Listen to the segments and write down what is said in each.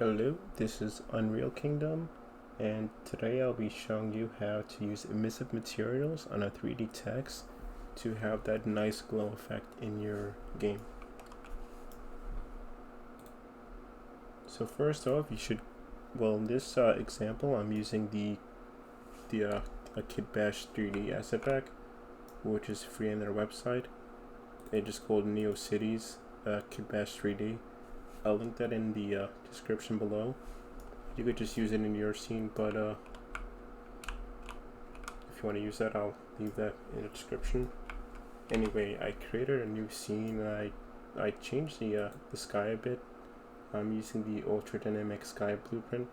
Hello, this is Unreal Kingdom, and today I'll be showing you how to use emissive materials on a 3D text to have that nice glow effect in your game. So first off, in this example, I'm using the Kitbash 3D asset pack, which is free on their website. They just called NeoCities Kitbash 3D. I'll link that in the description below. You could just use it in your scene, but if you want to use that, I'll leave that in the description. Anyway, I created a new scene and I changed the sky a bit. I'm using the Ultra Dynamic Sky Blueprint.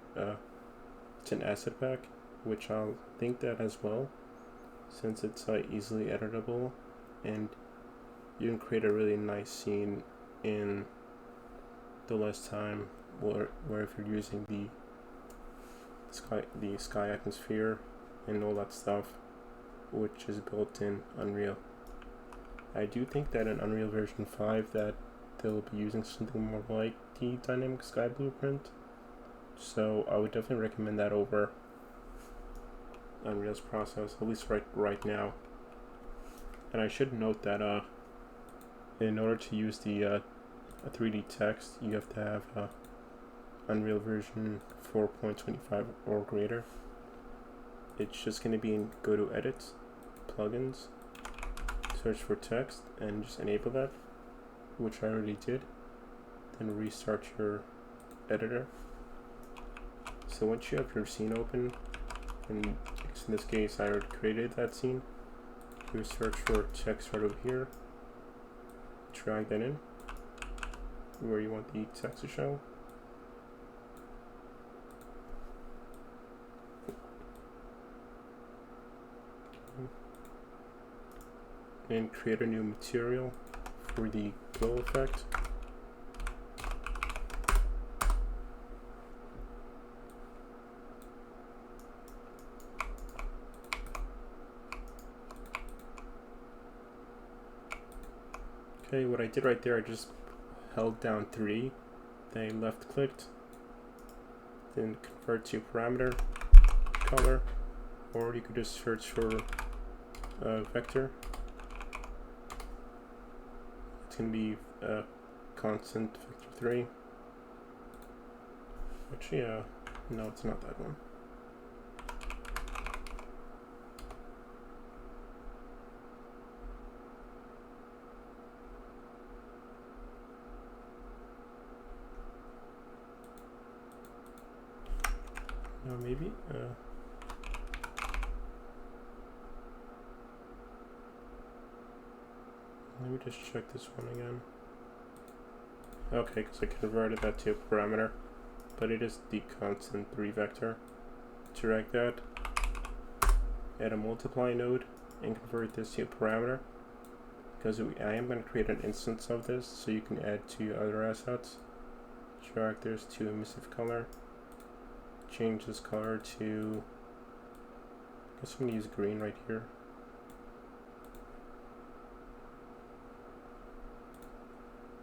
It's an asset pack, which I'll link that as well, since it's easily editable, and you can create a really nice scene in the less time, where if you're using the sky atmosphere and all that stuff, which is built in Unreal. I do think that in Unreal version 5 that they'll be using something more like the dynamic sky blueprint, so I would definitely recommend that over Unreal's process, at least right now. And I should note that in order to use the a 3D text, you have to have Unreal version 4.25 or greater. It's just going to be in go to edit, plugins, search for text, and just enable that, which I already did. Then restart your editor. So once you have your scene open, and in this case I already created that scene, you search for text right over here, drag that in where you want the text to show. And create a new material for the glow effect. Okay, what I did right there, I just held down 3, then left clicked, then convert to parameter, color, or you could just search for vector. It's going to be constant vector 3. Actually, no, it's not that one. No, maybe. Let me just check this one again. Okay, because I converted that to a parameter, but it is the constant 3 vector. Drag that, add a multiply node, and convert this to a parameter, because I am going to create an instance of this, so you can add to your other assets. Drag this to emissive color. Change this color to, I guess I'm going to use green right here.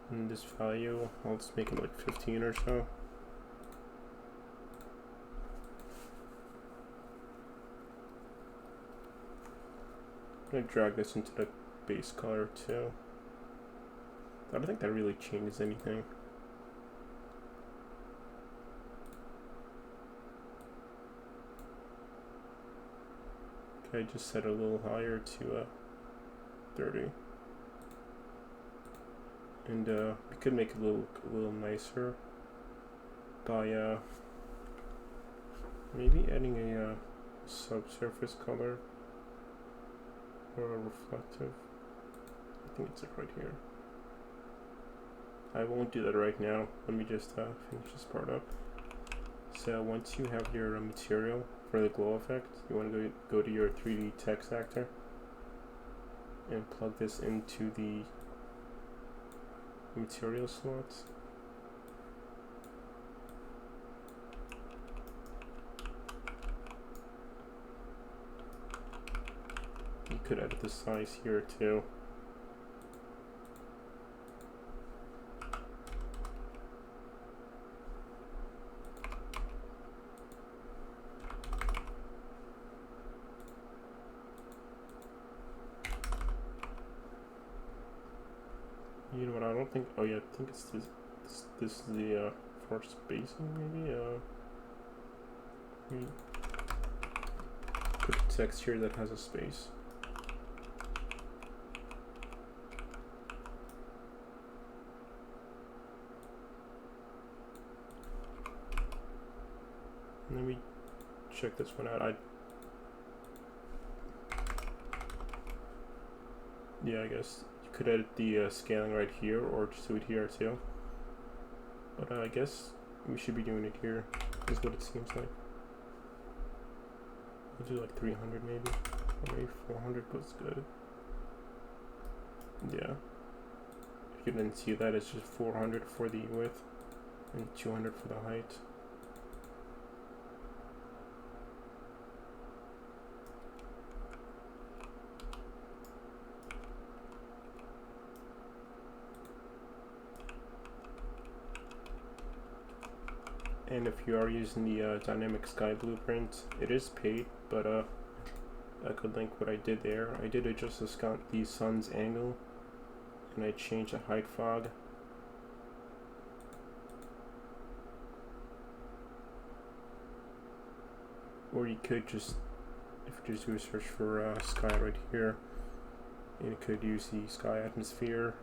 And this value, I'll just make it like 15 or so. I'm going to drag this into the base color too. I don't think that really changes anything. I just set it a little higher to 30, and we could make it a little nicer by maybe adding a subsurface color or a reflective. I think it's like right here. I won't do that right now. Let me just finish this part up. So once you have your material for the glow effect, you want to go to your 3D text actor and plug this into the material slots. You could edit the size here too. don't think. Oh yeah, I think it's this. This is the for spacing maybe. We put text here that has a space. Let me check this one out. Yeah, I guess you could edit the scaling right here, or just do it here too. But I guess we should be doing it here, is what it seems like. We'll do like 300 maybe, or maybe 400 was good. Yeah. If you didn't see that, it's just 400 for the width and 200 for the height. And if you are using the dynamic sky blueprint, it is paid, but I could link what I did there. I did adjust the sun's angle, and I changed the height fog. Or you could just, if you just do a search for sky right here, you could use the sky atmosphere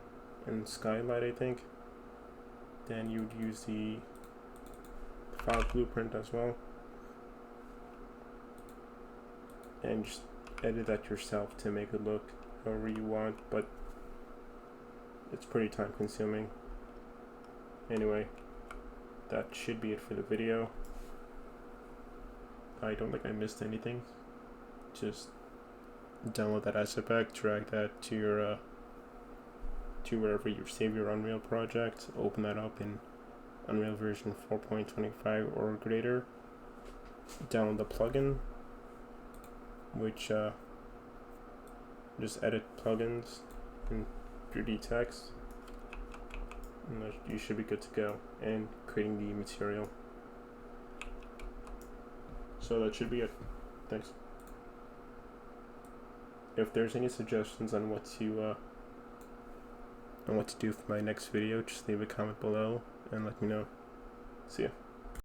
and skylight, I think. Then you would use the fog blueprint as well, and just edit that yourself to make it look however you want, but it's pretty time consuming. Anyway, that should be it for the video. I don't think I missed anything. Just download that asset pack, drag that to your to wherever you save your Unreal project, open that up in Unreal version 4.25 or greater, download the plugin, which just edit plugins in 3D text, and you should be good to go, and creating the material. So that should be it. Thanks. If there's any suggestions on what to do for my next video, just leave a comment below and let me know. See ya.